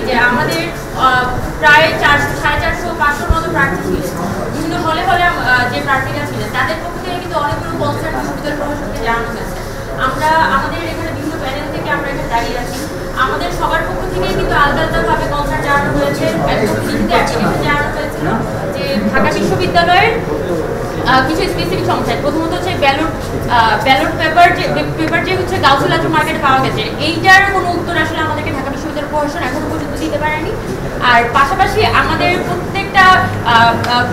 যে আমাদের প্রায় 450-500 মতো প্রার্থী ছিলেন, বিভিন্ন হলে হলে যে প্রার্থীরা ছিলেন তাদের পক্ষ থেকে কিন্তু অনেকগুলো কনসার্ন বিশ্ববিদ্যালয় প্রশাসনকে জানানো হয়েছে। আমরা আমাদের এখানে বিভিন্ন প্যানেল থেকে আমরা এখানে দাঁড়িয়ে আছি, আমাদের সবার পক্ষ থেকে কিন্তু আলাদা আলাদাভাবে কনসার্ন জানানো হয়েছে, অ্যাপ্লিকেশন জানানো হয়েছিল যে ঢাকা বিশ্ববিদ্যালয়ের কিছু স্পেসিফিক সমস্যা। প্রথমত হচ্ছে ব্যালট পেপার যে হচ্ছে গাউসুল আজম মার্কেটে পাওয়া গেছে, এইটার কোনো উত্তর আসলে আমাদেরকে ঢাকা বিশ্ববিদ্যালয় প্রশাসন এখনো পর্যন্ত দিতে পারেনি। আর পাশাপাশি আমাদের প্রত্যেকটা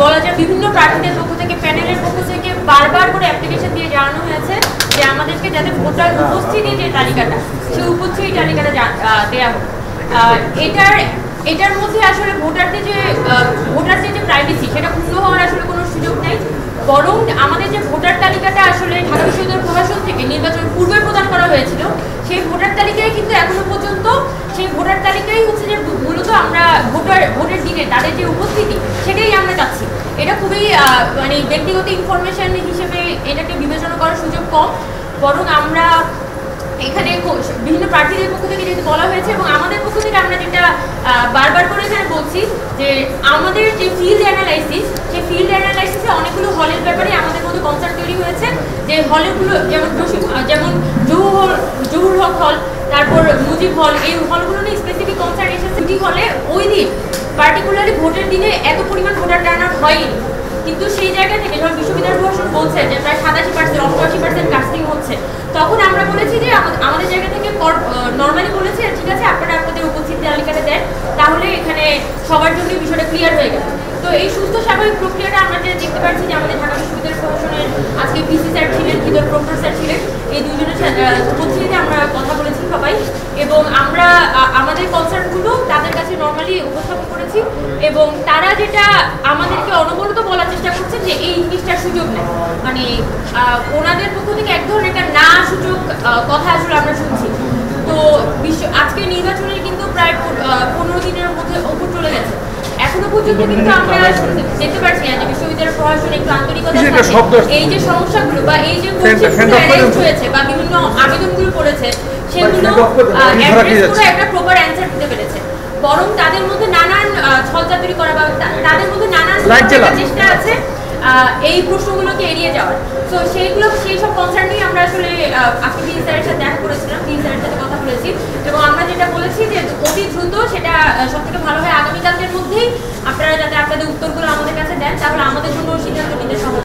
বলা যায় বিভিন্ন প্রার্থীদের পক্ষ থেকে প্যানেলের পক্ষ থেকে বারবার করে অ্যাপ্লিকেশন দিয়ে জানানো হয়েছে যে আমাদেরকে যাতে ভোটার উপস্থিতি যে তালিকাটা, সেই উপস্থিতি তালিকাটা দেওয়া হোক। এটার মধ্যে আসলে ভোটারদের যে প্রাইভেসি সেটা ক্ষুণ্ণ হওয়ার আসলে কোনো সুযোগ নেই, বরং আমাদের যে ভোটার তালিকাটা আসলে ঢাকা বিশ্ববিদ্যালয় প্রশাসন থেকে নির্বাচন পূর্বে প্রদান করা হয়েছিল, সেই ভোটার তালিকায় কিন্তু এখনো পর্যন্ত সেই ভোটার তালিকাই হচ্ছে যে মূলত আমরা ভোটের দিনে তাদের যে উপস্থিতি সেটাই আমরা চাচ্ছি। এটা খুবই মানে ব্যক্তিগত ইনফরমেশন হিসেবে এটাকে বিবেচনা করার সুযোগ কম, বরং আমরা এখানে বিভিন্ন প্রার্থীদের পক্ষ থেকে যেহেতু বলা হয়েছে এবং আমাদের পক্ষ থেকে আমরা যেটা বারবার করে এখানে বলছি যে আমাদের যে ফিল্ড অ্যানালাইসিস, সেই ফিল্ড অ্যানালাইসিসে অনেকগুলো হলের ব্যাপারে আমাদের মধ্যে কনসার্ন তৈরি হয়েছে যে হলগুলো যেমন জহুর হক হল, তারপর মুজিব হল, এই হলগুলো নিয়ে স্পেসিফিক কনসার্ন এসেছে। দুটি হলে ওই দিন পার্টিকুলারলি ভোটের দিনে এত পরিমাণ ভোটার টার্ন আউট হয়নি, কিন্তু সেই জায়গা থেকে যখন বিশ্ববিদ্যালয় প্রশাসন বলছে যে প্রায় 87%-88% কাস্টিং হচ্ছে, তখন আমরা বলেছি যে আমাদের জায়গা থেকে নর্মালি বলেছি ঠিক আছে আপনারা আপনাদের উপস্থিতি তালিকাটা দেন, তাহলে এখানে সবার জন্য বিষয়টা ক্লিয়ার হয়ে গেল। তো এই সুস্থ স্বাভাবিক প্রক্রিয়াটা আমরা যে দেখতে পাচ্ছি যে আমাদের ঢাকা বিশ্ববিদ্যালয় প্রশাসনের আজকে পিসি স্যার ছিলেন, হৃদয় প্রফেসর স্যার ছিলেন, এই দুজনের উপস্থিতিতে আমরা কথা বলেছি সবাই, এবং আমরা আমাদের কনসার্নগুলো তাদের কাছে নর্মালি উপস্থাপন করেছি, এবং তারা যেটা আমাদেরকে অনবরত বলার চেষ্টা করছে যে এই জিনিসটার সুযোগ নেই, মানে ওনাদের পক্ষ থেকে এক ধরনের একটা না সুযোগ কথা আসলে আমরা শুনছি। তো আজকে নির্বাচনের কিন্তু প্রায় 15 দিনের মধ্যে ওপর চলে গেছে, এখনো পর্যন্ত কিন্তু আমরা দেখতে পাচ্ছি না যে বিশ্ববিদ্যালয় প্রশাসন একটু আন্তরিকতা এই যে সমস্যাগুলো বা এই যে অ্যারেস্ট হয়েছে বা বিভিন্ন আবেদনগুলো করেছে সেগুলো একটা প্রপার অ্যান্সার দিতে পেরেছে, বরং তাদের মধ্যে নানান ছলচাতুরি করা বা তাদের মধ্যে নানান চেষ্টা আছে এই প্রশ্নগুলোকে এড়িয়ে যাওয়ার। তো সেই সব কনসার্ন নিয়ে আমরা আসলে আজকে ডিন স্যারের সাথে দেখা করেছিলাম, ডিন স্যারের সাথে কথা বলেছি, এবং আমরা যেটা বলেছি যে অতি দ্রুত সেটা সবথেকে ভালো হয় আগামীকালকের মধ্যেই আপনারা যাতে আপনাদের উত্তরগুলো আমাদের কাছে দেন, তাহলে আমাদের জন্য সিদ্ধান্ত নিতে সহজ।